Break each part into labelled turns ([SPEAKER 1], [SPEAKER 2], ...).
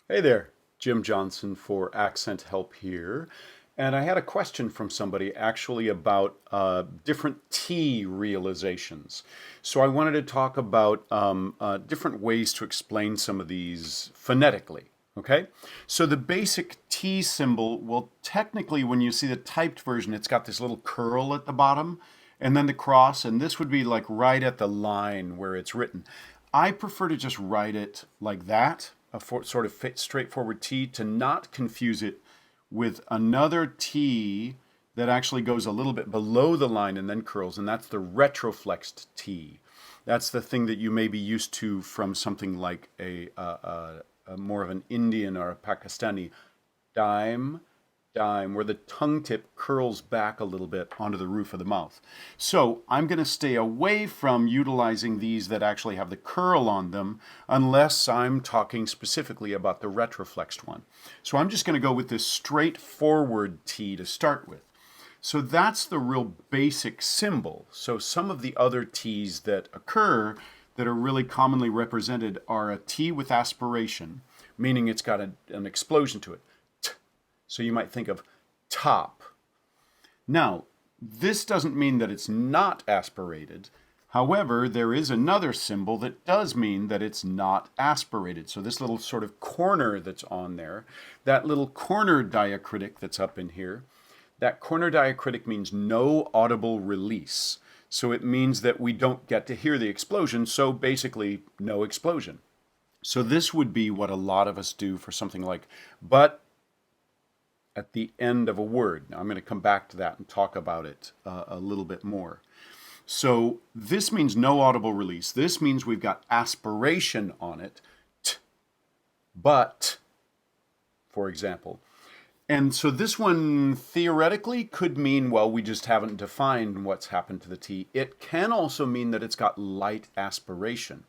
[SPEAKER 1] Hey there, Jim Johnson for Accent Help here. And I had a question from somebody actually about different T realizations. So I wanted to talk about different ways to explain some of these phonetically. Okay? So the basic T symbol, well, technically, when you see the typed version, it's got this little curl at the bottom and then the cross, and this would be like right at the line where it's written. I prefer to just write it like that, sort of straightforward T, to not confuse it with another T that actually goes a little bit below the line and then curls, and that's the retroflexed T. That's the thing that you may be used to from something like a more of an Indian or a Pakistani dime, dime, where the tongue tip curls back a little bit onto the roof of the mouth. So I'm going to stay away from utilizing these that actually have the curl on them unless I'm talking specifically about the retroflexed one. So I'm just going to go with this straightforward T to start with. So that's the real basic symbol. So some of the other T's that occur that are really commonly represented are a T with aspiration, meaning it's got an explosion to it. So you might think of top. Now, this doesn't mean that it's not aspirated. However, there is another symbol that does mean that it's not aspirated. So this little sort of corner that's on there, that little corner diacritic that's up in here, that corner diacritic means no audible release. So it means that we don't get to hear the explosion, so basically no explosion. So this would be what a lot of us do for something like but at the end of a word. Now I'm going to come back to that and talk about it a little bit more. So this means no audible release. This means we've got aspiration on it, but, for example. And so this one theoretically could mean, well, we just haven't defined what's happened to the T. It can also mean that it's got light aspiration.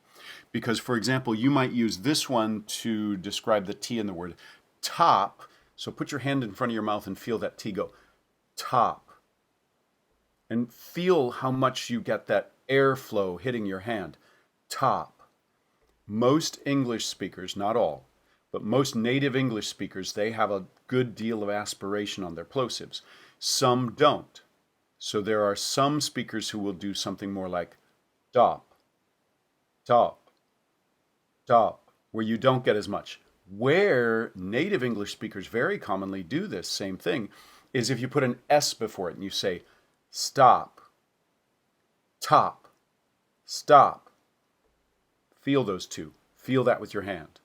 [SPEAKER 1] Because, for example, you might use this one to describe the T in the word top. So put your hand in front of your mouth and feel that T go top. And feel how much you get that airflow hitting your hand. Top. Most English speakers, not all, but most native English speakers, they have a good deal of aspiration on their plosives. Some don't. So there are some speakers who will do something more like top, top, top, where you don't get as much. Where native English speakers very commonly do this same thing is if you put an S before it and you say stop, top, stop. Feel those two. Feel that with your hand.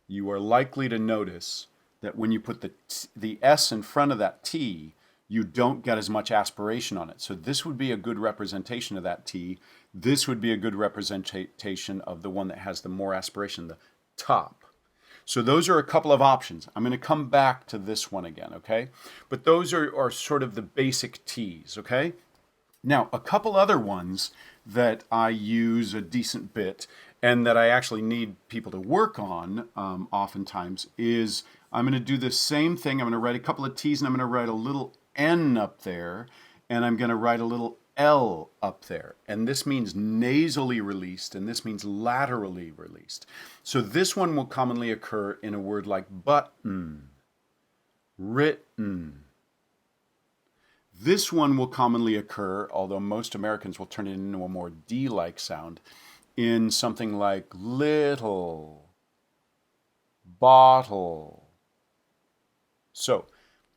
[SPEAKER 1] You are likely to notice that when you put the S in front of that T, you don't get as much aspiration on it. So this would be a good representation of that T. This would be a good representation of the one that has the more aspiration, the top. So those are a couple of options. I'm going to come back to this one again, okay? But those are sort of the basic T's, okay? Now, a couple other ones that I use a decent bit and that I actually need people to work on oftentimes is I'm going to do the same thing. I'm going to write a couple of T's and I'm going to write a little N up there and I'm going to write a little L up there. And this means nasally released and this means laterally released. So this one will commonly occur in a word like button, written. This one will commonly occur, although most Americans will turn it into a more D-like sound, in something like little, bottle. So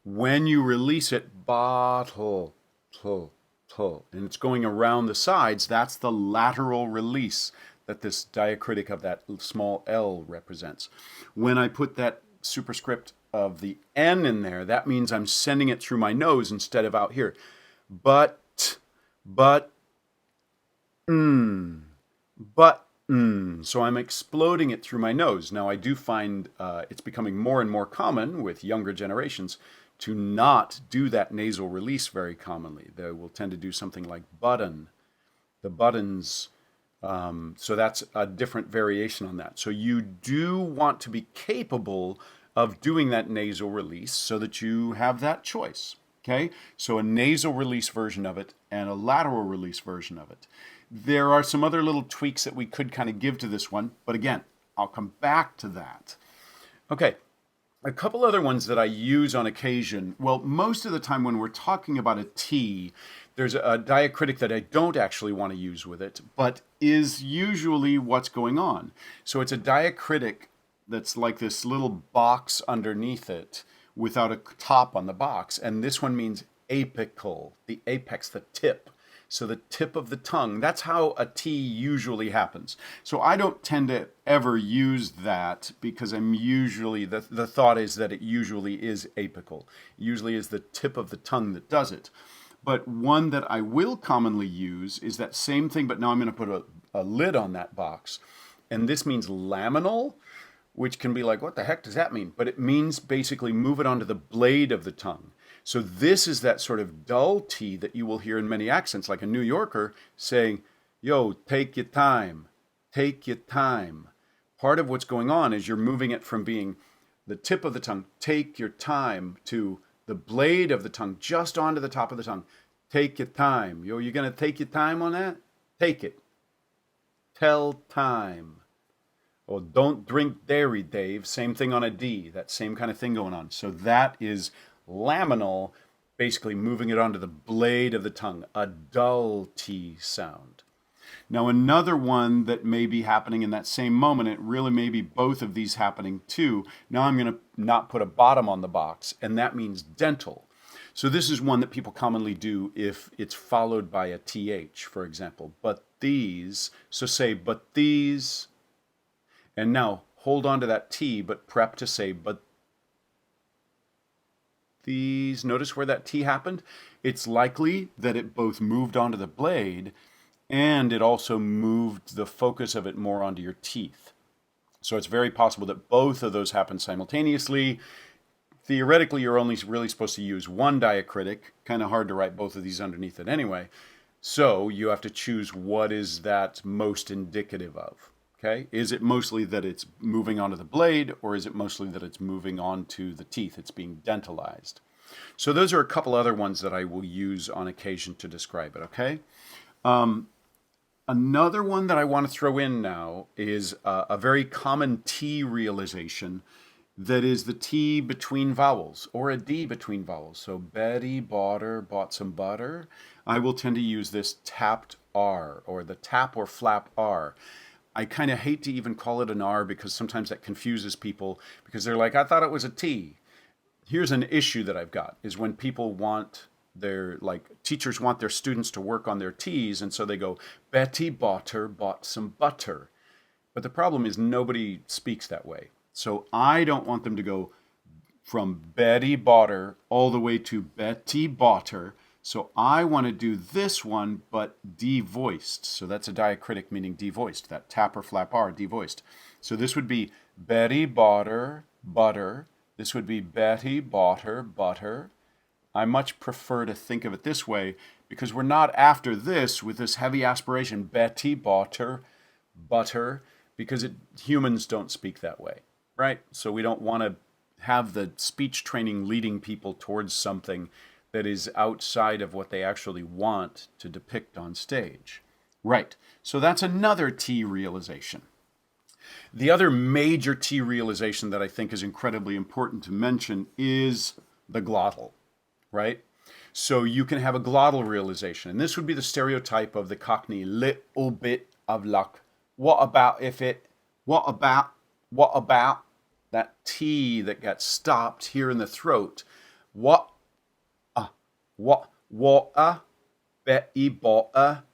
[SPEAKER 1] when you release it, bottle, and it's going around the sides, that's the lateral release that this diacritic of that small L represents. When I put that superscript of the N in there, that means I'm sending it through my nose instead of out here. But, so I'm exploding it through my nose. Now I do find it's becoming more and more common with younger generations to not do that nasal release very commonly. They will tend to do something like button, the buttons. So that's a different variation on that. So you do want to be capable of doing that nasal release so that you have that choice. Okay, so a nasal release version of it and a lateral release version of it. There are some other little tweaks that we could kind of give to this one, but again, I'll come back to that. Okay, a couple other ones that I use on occasion. Well, most of the time when we're talking about a T, there's a diacritic that I don't actually want to use with it, but is usually what's going on. So it's a diacritic that's like this little box underneath it without a top on the box. And this one means apical, the apex, the tip. So the tip of the tongue, that's how a T usually happens. So I don't tend to ever use that because I'm usually, the thought is that it usually is apical. Usually is the tip of the tongue that does it. But one that I will commonly use is that same thing, but now I'm going to put a lid on that box. And this means laminal, which can be like, what the heck does that mean? But it means basically move it onto the blade of the tongue. So this is that sort of dull T that you will hear in many accents, like a New Yorker saying, yo, take your time, take your time. Part of what's going on is you're moving it from being the tip of the tongue, take your time, to the blade of the tongue, just onto the top of the tongue. Take your time. Yo, you're going to take your time on that? Take it. Tell time. Or don't drink dairy, Dave. Same thing on a D. That same kind of thing going on. So that is laminal, basically moving it onto the blade of the tongue, a dull T sound. Now another one that may be happening in that same moment, it really may be both of these happening too. Now I'm going to not put a bottom on the box, and that means dental. So this is one that people commonly do if it's followed by a TH, for example. But these, so say, but these, and now hold on to that T, but prep to say, but these. Notice where that T happened? It's likely that it both moved onto the blade and it also moved the focus of it more onto your teeth. So it's very possible that both of those happen simultaneously. Theoretically, you're only really supposed to use one diacritic. Kind of hard to write both of these underneath it anyway. So you have to choose what is that most indicative of. Okay? Is it mostly that it's moving onto the blade, or is it mostly that it's moving onto the teeth? It's being dentalized. So those are a couple other ones that I will use on occasion to describe it, okay? Another one that I want to throw in now is a very common T realization that is the T between vowels, or a D between vowels. So Betty bought some butter. I will tend to use this tapped R, or the tap or flap R. I kind of hate to even call it an R because sometimes that confuses people because they're like, I thought it was a T. Here's an issue that I've got is when people want teachers want their students to work on their T's, and so they go, Betty bought some butter. But the problem is nobody speaks that way. So I don't want them to go from Betty bought her all the way to Betty bought her. So I want to do this one, but devoiced. So that's a diacritic meaning devoiced, that tap or flap R, devoiced. So this would be Betty bought her butter. This would be Betty bought her butter. I much prefer to think of it this way because we're not after this with this heavy aspiration, Betty bought her butter, because humans don't speak that way, right? So we don't want to have the speech training leading people towards something that is outside of what they actually want to depict on stage. Right, so that's another T realization. The other major T realization that I think is incredibly important to mention is the glottal, right? So you can have a glottal realization, and this would be the stereotype of the Cockney little bit of luck. What about that T that gets stopped here in the throat? Water, Betty bought.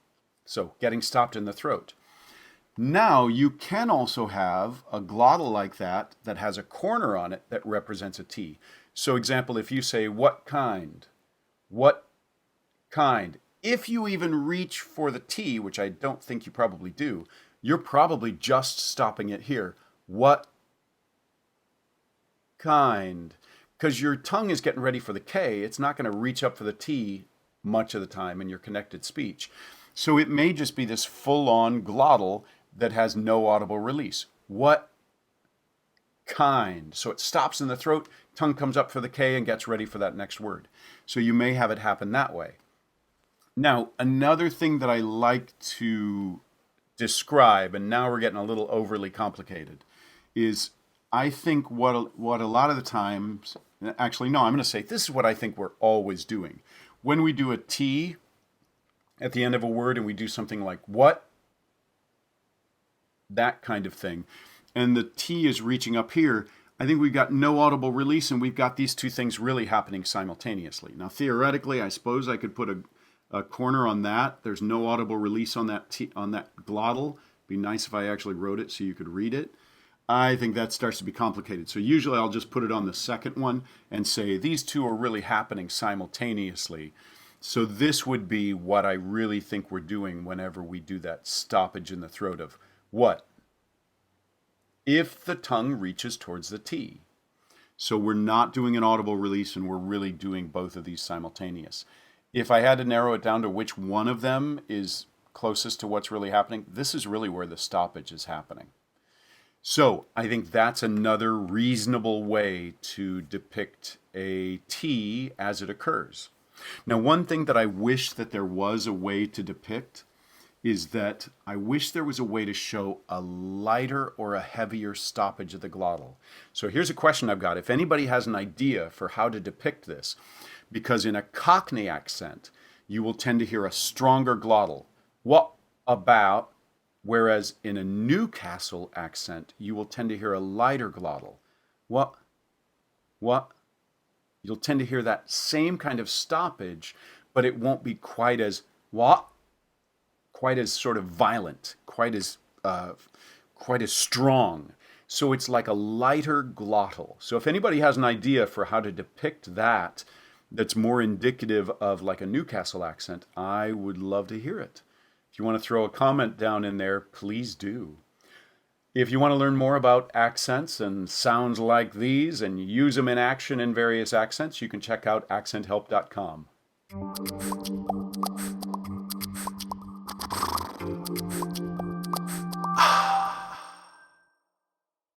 [SPEAKER 1] So getting stopped in the throat. Now you can also have a glottal like that has a corner on it that represents a T. So example, if you say, what kind? What kind? If you even reach for the T, which I don't think you probably do, you're probably just stopping it here. What kind? Because your tongue is getting ready for the K, it's not going to reach up for the T much of the time in your connected speech. So it may just be this full-on glottal that has no audible release. What kind? So it stops in the throat, tongue comes up for the K and gets ready for that next word. So you may have it happen that way. Now, another thing that I like to describe, and now we're getting a little overly complicated, is I think what a lot of the times, actually, no, I'm going to say this is what I think we're always doing. When we do a T at the end of a word and we do something like what, that kind of thing, and the T is reaching up here, I think we've got no audible release and we've got these two things really happening simultaneously. Now, theoretically, I suppose I could put a corner on that. There's no audible release on that on that glottal. It'd be nice if I actually wrote it so you could read it. I think that starts to be complicated. So usually I'll just put it on the second one and say these two are really happening simultaneously. So this would be what I really think we're doing whenever we do that stoppage in the throat of what? If the tongue reaches towards the T. So we're not doing an audible release and we're really doing both of these simultaneous. If I had to narrow it down to which one of them is closest to what's really happening, this is really where the stoppage is happening. So I think that's another reasonable way to depict a T as it occurs. Now, one thing that I wish that there was a way to depict is that I wish there was a way to show a lighter or a heavier stoppage of the glottal. So here's a question I've got. If anybody has an idea for how to depict this, because in a Cockney accent, you will tend to hear a stronger glottal. What about? Whereas in a Newcastle accent, you will tend to hear a lighter glottal. What? You'll tend to hear that same kind of stoppage, but it won't be quite as what? Quite as sort of violent, quite as strong. So it's like a lighter glottal. So if anybody has an idea for how to depict that, that's more indicative of like a Newcastle accent, I would love to hear it. If you want to throw a comment down in there, please do. If you want to learn more about accents and sounds like these and use them in action in various accents, you can check out accenthelp.com.